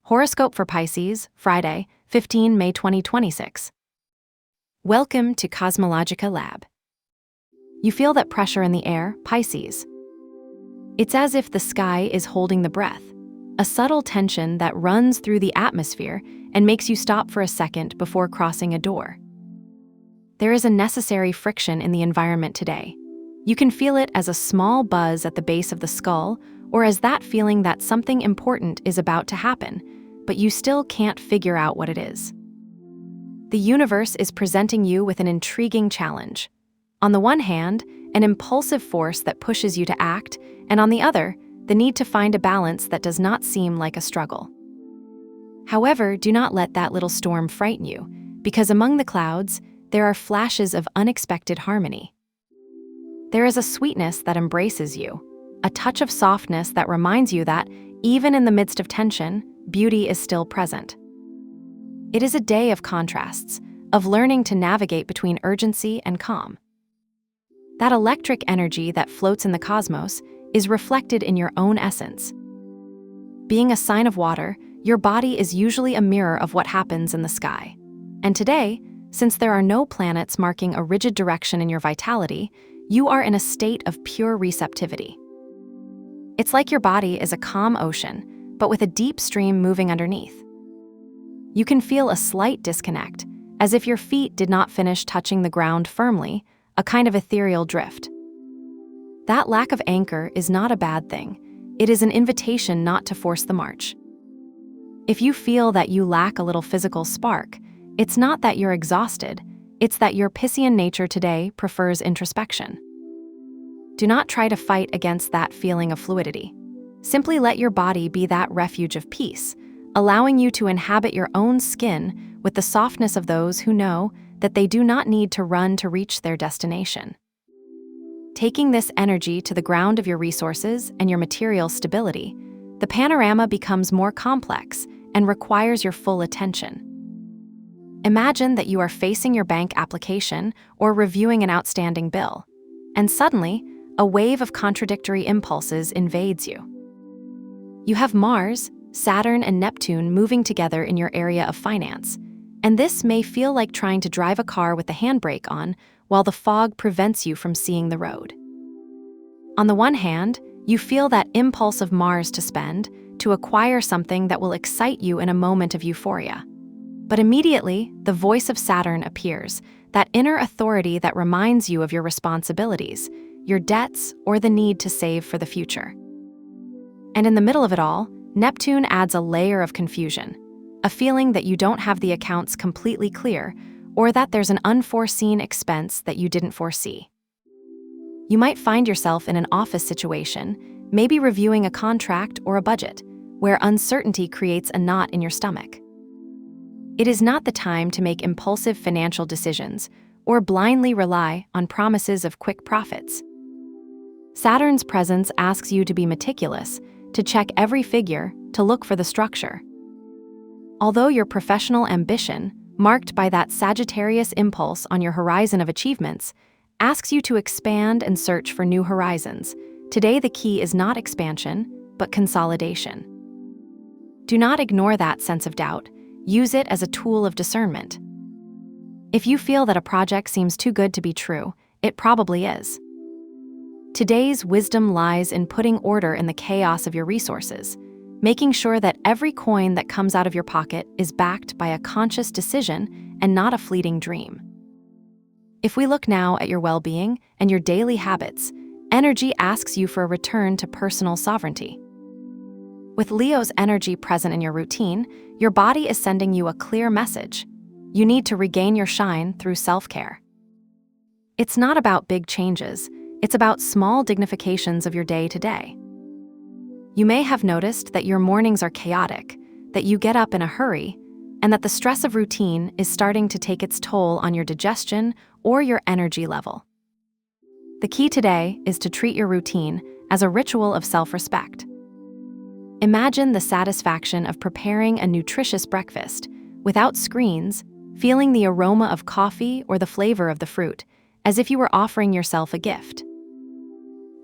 Horoscope for Pisces, Friday, 15 May 2026. Welcome to CosmologicaLab. You feel that pressure in the air, Pisces. It's as if the sky is holding the breath, a subtle tension that runs through the atmosphere and makes you stop for a second before crossing a door. There is a necessary friction in the environment today. You can feel it as a small buzz at the base of the skull, or as that feeling that something important is about to happen, but you still can't figure out what it is. The universe is presenting you with an intriguing challenge. On the one hand, an impulsive force that pushes you to act, and on the other, the need to find a balance that does not seem like a struggle. However, do not let that little storm frighten you, because among the clouds, there are flashes of unexpected harmony. There is a sweetness that embraces you, a touch of softness that reminds you that, even in the midst of tension, beauty is still present. It is a day of contrasts, of learning to navigate between urgency and calm. That electric energy that floats in the cosmos is reflected in your own essence. Being a sign of water, your body is usually a mirror of what happens in the sky. And today, since there are no planets marking a rigid direction in your vitality, you are in a state of pure receptivity. It's like your body is a calm ocean, but with a deep stream moving underneath. You can feel a slight disconnect, as if your feet did not finish touching the ground firmly, a kind of ethereal drift. That lack of anchor is not a bad thing. It is an invitation not to force the march. If you feel that you lack a little physical spark, it's not that you're exhausted, it's that your Piscean nature today prefers introspection. Do not try to fight against that feeling of fluidity. Simply let your body be that refuge of peace, allowing you to inhabit your own skin with the softness of those who know that they do not need to run to reach their destination. Taking this energy to the ground of your resources and your material stability, the panorama becomes more complex and requires your full attention. Imagine that you are facing your bank application or reviewing an outstanding bill, and suddenly, a wave of contradictory impulses invades you. You have Mars, Saturn, and Neptune moving together in your area of finance, and this may feel like trying to drive a car with the handbrake on while the fog prevents you from seeing the road. On the one hand, you feel that impulse of Mars to spend, to acquire something that will excite you in a moment of euphoria. But immediately, the voice of Saturn appears, that inner authority that reminds you of your responsibilities, your debts, or the need to save for the future. And in the middle of it all, Neptune adds a layer of confusion, a feeling that you don't have the accounts completely clear, or that there's an unforeseen expense that you didn't foresee. You might find yourself in an office situation, maybe reviewing a contract or a budget, where uncertainty creates a knot in your stomach. It is not the time to make impulsive financial decisions or blindly rely on promises of quick profits. Saturn's presence asks you to be meticulous, to check every figure, to look for the structure. Although your professional ambition, marked by that Sagittarius impulse on your horizon of achievements, asks you to expand and search for new horizons, today the key is not expansion, but consolidation. Do not ignore that sense of doubt. Use it as a tool of discernment. If you feel that a project seems too good to be true, it probably is. Today's wisdom lies in putting order in the chaos of your resources, making sure that every coin that comes out of your pocket is backed by a conscious decision and not a fleeting dream. If we look now at your well-being and your daily habits, energy asks you for a return to personal sovereignty. With Leo's energy present in your routine, your body is sending you a clear message. You need to regain your shine through self-care. It's not about big changes, it's about small dignifications of your day-to-day. You may have noticed that your mornings are chaotic, that you get up in a hurry, and that the stress of routine is starting to take its toll on your digestion or your energy level. The key today is to treat your routine as a ritual of self-respect. Imagine the satisfaction of preparing a nutritious breakfast, without screens, feeling the aroma of coffee or the flavor of the fruit, as if you were offering yourself a gift.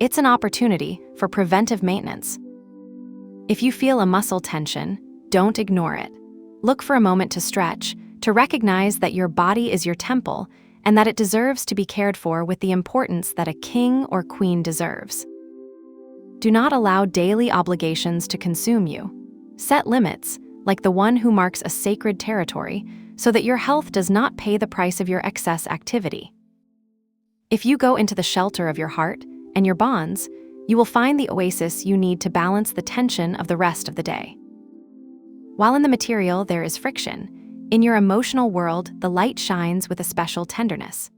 It's an opportunity for preventive maintenance. If you feel a muscle tension, Don't ignore it. Look for a moment to stretch, to recognize that your body is your temple and that it deserves to be cared for with the importance that a king or queen deserves. Do not allow daily obligations to consume you. Set limits, like the one who marks a sacred territory, so that your health does not pay the price of your excess activity. If you go into the shelter of your heart and your bonds, you will find the oasis you need to balance the tension of the rest of the day. While in the material there is friction, in your emotional world the light shines with a special tenderness.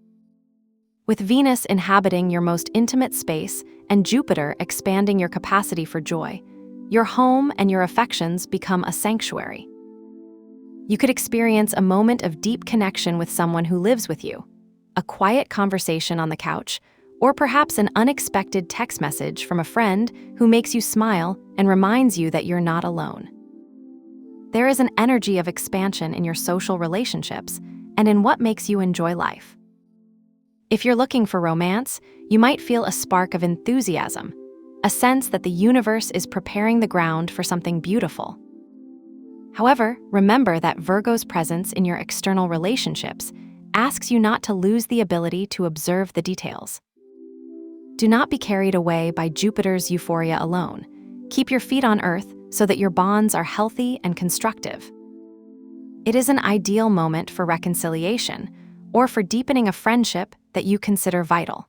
With Venus inhabiting your most intimate space and Jupiter expanding your capacity for joy, your home and your affections become a sanctuary. You could experience a moment of deep connection with someone who lives with you, a quiet conversation on the couch, or perhaps an unexpected text message from a friend who makes you smile and reminds you that you're not alone. There is an energy of expansion in your social relationships and in what makes you enjoy life. If you're looking for romance, you might feel a spark of enthusiasm, a sense that the universe is preparing the ground for something beautiful. However, remember that Virgo's presence in your external relationships asks you not to lose the ability to observe the details. Do not be carried away by Jupiter's euphoria alone. Keep your feet on Earth so that your bonds are healthy and constructive. It is an ideal moment for reconciliation or for deepening a friendship that you consider vital.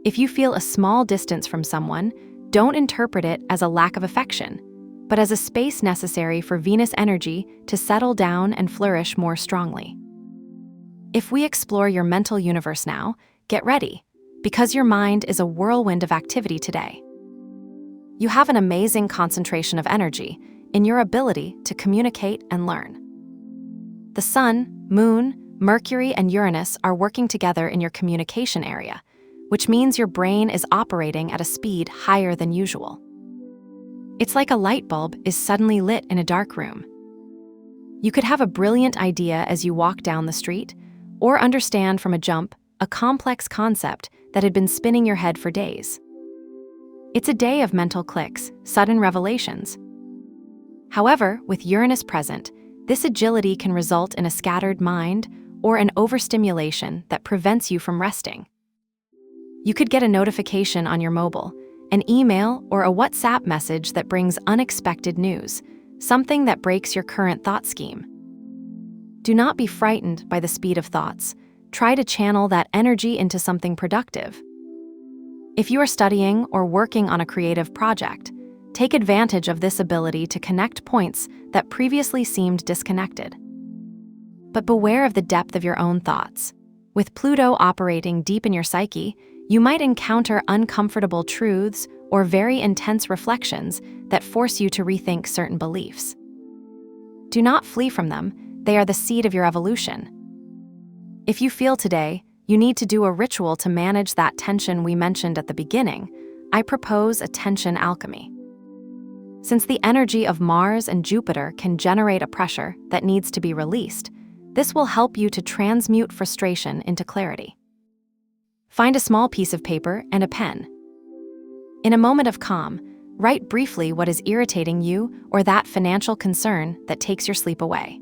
If you feel a small distance from someone, don't interpret it as a lack of affection, but as a space necessary for Venus energy to settle down and flourish more strongly. If we explore your mental universe now, get ready, because your mind is a whirlwind of activity today. You have an amazing concentration of energy in your ability to communicate and learn. The Sun, Moon, Mercury, and Uranus are working together in your communication area, which means your brain is operating at a speed higher than usual. It's like a light bulb is suddenly lit in a dark room. You could have a brilliant idea as you walk down the street, or understand from a jump a complex concept that had been spinning your head for days. It's a day of mental clicks, sudden revelations. However, with Uranus present, this agility can result in a scattered mind or an overstimulation that prevents you from resting. You could get a notification on your mobile, an email, or a WhatsApp message that brings unexpected news, something that breaks your current thought scheme. Do not be frightened by the speed of thoughts. Try to channel that energy into something productive. If you are studying or working on a creative project, take advantage of this ability to connect points that previously seemed disconnected. But beware of the depth of your own thoughts. With Pluto operating deep in your psyche, you might encounter uncomfortable truths or very intense reflections that force you to rethink certain beliefs. Do not flee from them. They are the seed of your evolution. If you feel today you need to do a ritual to manage that tension we mentioned at the beginning, I propose a tension alchemy. Since the energy of Mars and Jupiter can generate a pressure that needs to be released, this will help you to transmute frustration into clarity. Find a small piece of paper and a pen. In a moment of calm, write briefly what is irritating you or that financial concern that takes your sleep away.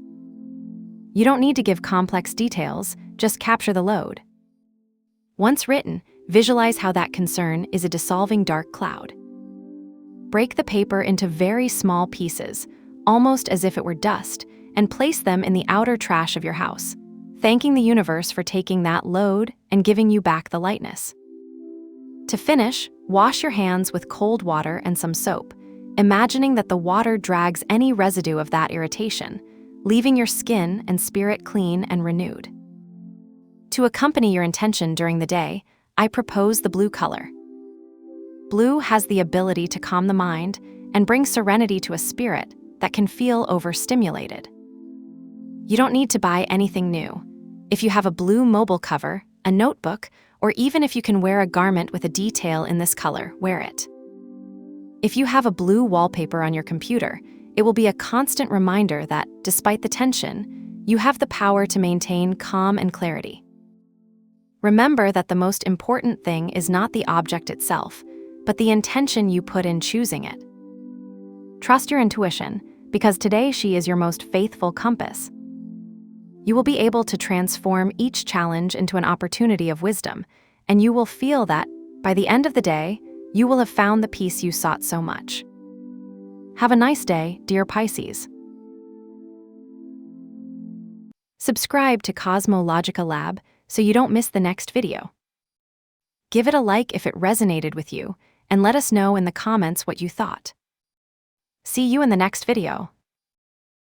You don't need to give complex details, just capture the load. Once written, visualize how that concern is a dissolving dark cloud. Break the paper into very small pieces, almost as if it were dust, and place them in the outer trash of your house, thanking the universe for taking that load and giving you back the lightness. To finish, wash your hands with cold water and some soap, imagining that the water drags any residue of that irritation, leaving your skin and spirit clean and renewed. To accompany your intention during the day, I propose the blue color. Blue has the ability to calm the mind and bring serenity to a spirit that can feel overstimulated. You don't need to buy anything new. If you have a blue mobile cover, a notebook, or even if you can wear a garment with a detail in this color, wear it. If you have a blue wallpaper on your computer, it will be a constant reminder that, despite the tension, you have the power to maintain calm and clarity. Remember that the most important thing is not the object itself, but the intention you put in choosing it. Trust your intuition. because today she is your most faithful compass. You will be able to transform each challenge into an opportunity of wisdom, and you will feel that, by the end of the day, you will have found the peace you sought so much. Have a nice day, dear Pisces. Subscribe to CosmologicaLab so you don't miss the next video. Give it a like if it resonated with you, and let us know in the comments what you thought. See you in the next video.